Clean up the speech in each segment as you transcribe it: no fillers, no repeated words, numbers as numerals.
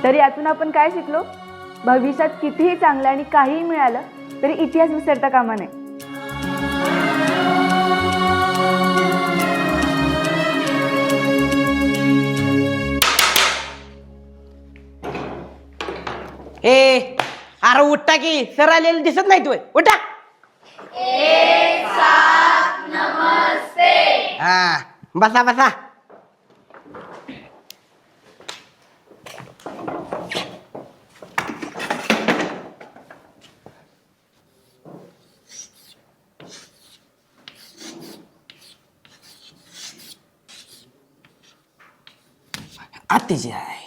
तर यातून आपण काय शिकलो? भविष्यात कितीही चांगलं आणि काहीही मिळालं तरी इतिहास विसरता कामा नये. ए अरे उठा की सर आलेले दिसत नाही तू उठा. हा बसा बसा. आत्तीची आईल.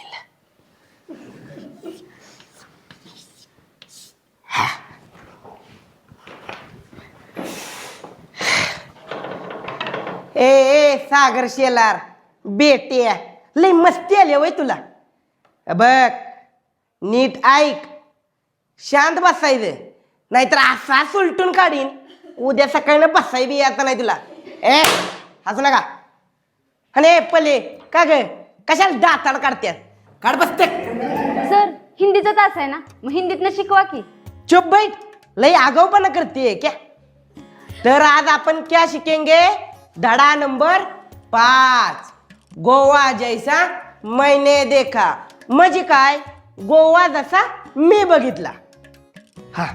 ए सागर शेलार बेटे लय मस्ती आली वय तुला. बघ नीट ऐक, शांत बसायचं नाहीतर असा सुलटून काढीन उद्या सकाळी बसाय बी यायचं नाही तुला. ए हसू नका. आणि पले का ग कशाला दाताड काढत्यात? काढ बसते. सर हिंदीचा तास आहे ना, मग हिंदीतनं शिकवा की. चुप बैठ, लय आगाऊपणा करते क्या. तर आज आपण क्या शिकेंगे? धडा नंबर 5, गोवा जैसा मैंने देखा. म्हणजे काय? गोवा जसा मी बघितला. हा,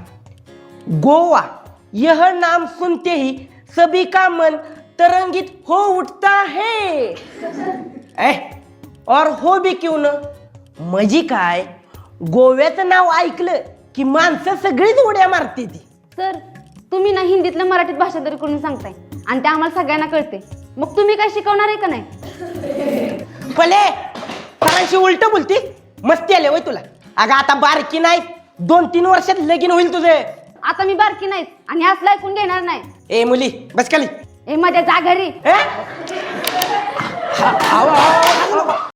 गोवा यह नाम सुनते ही सभी का मन तरंगित हो उठता है. और हो भी क्यों न. म्हणजे काय? गोव्याचं नाव ऐकलं की माणसं सगळीच उड्या मारते ती. सर तुम्ही ना हिंदीतलं मराठीत भाषांतर करून सांगताय आणि ते आम्हाला सगळ्यांना कळते. मग तुम्ही काय शिकवणार आहे का नाही? भले सरांशी उलट बोलती. मस्ती आले वय तुला. अगं आता बारकी नाही, 2-3 वर्षात लगीन होईल तुझे. आता मी बारकी नाहीच आणि असलं ऐकून घेणार नाही. ए मुली बस खाली. ए माझ्या जा घरी. हवा